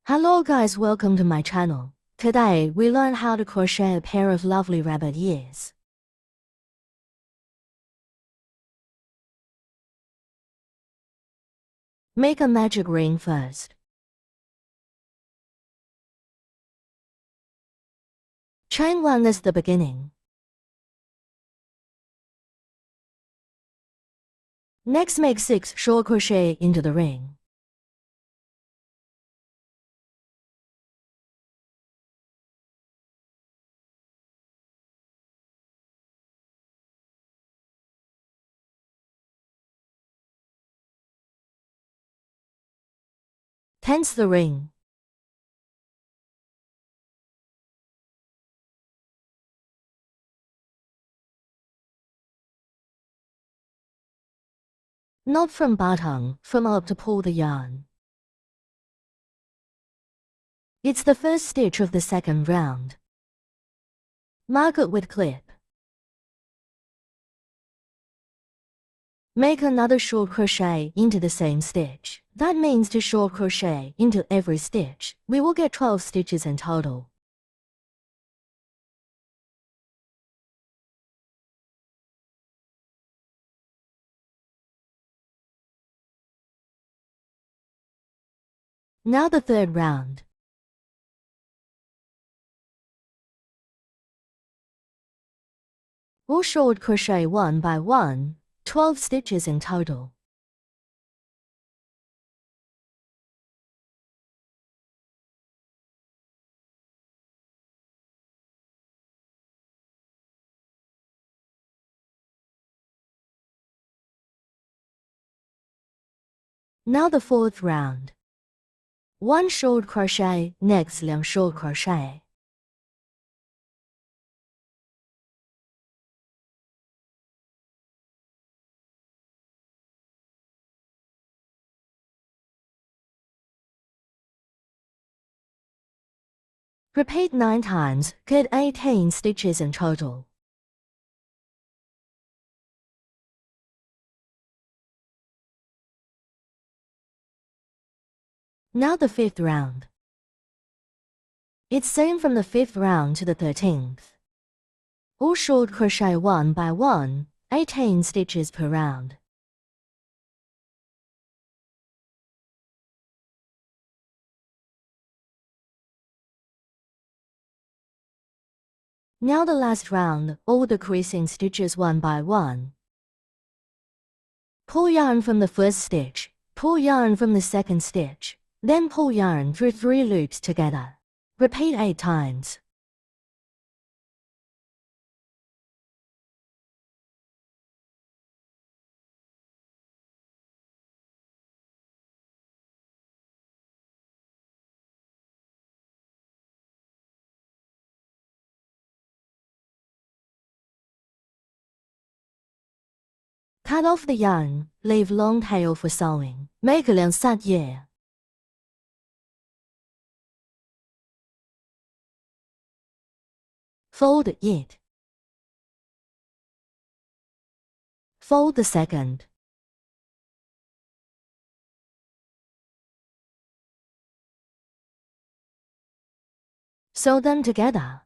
Hello guys, welcome to my channel. Today we learn how to crochet a pair of lovely rabbit ears. Make a magic ring first. Chain 1 is the beginning. Next make 6 short crochet into the ring. Tense the ring. Not from bottom, from up to pull the yarn. It's the first stitch of the second round. Mark it with clip. Make another short crochet into the same stitch. That means to short crochet into every stitch. We will get 12 stitches in total. Now the third round. We'll short crochet 1 by 1, 12 stitches in total. Now the fourth round. 1 short crochet, next 2 short crochet. Repeat 9 times, get 18 stitches in total. Now the fifth round. It's same from the 5th round to the 13th. All short crochet 1 by 1, 18 stitches per round. Now the last round, all decreasing stitches 1 by 1. Pull yarn from the first stitch, pull yarn from the second stitch, then pull yarn through 3 loops together. Repeat 8 times. Cut off the yarn, leave long tail for sewing. Make 2 set页. Fold it. Fold the second. Sew them together.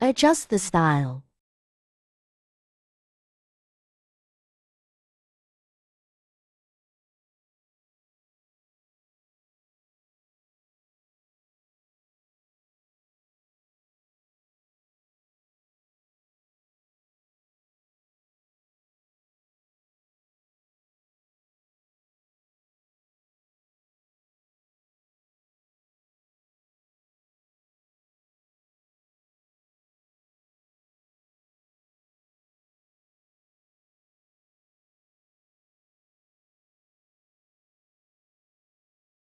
Adjust the style.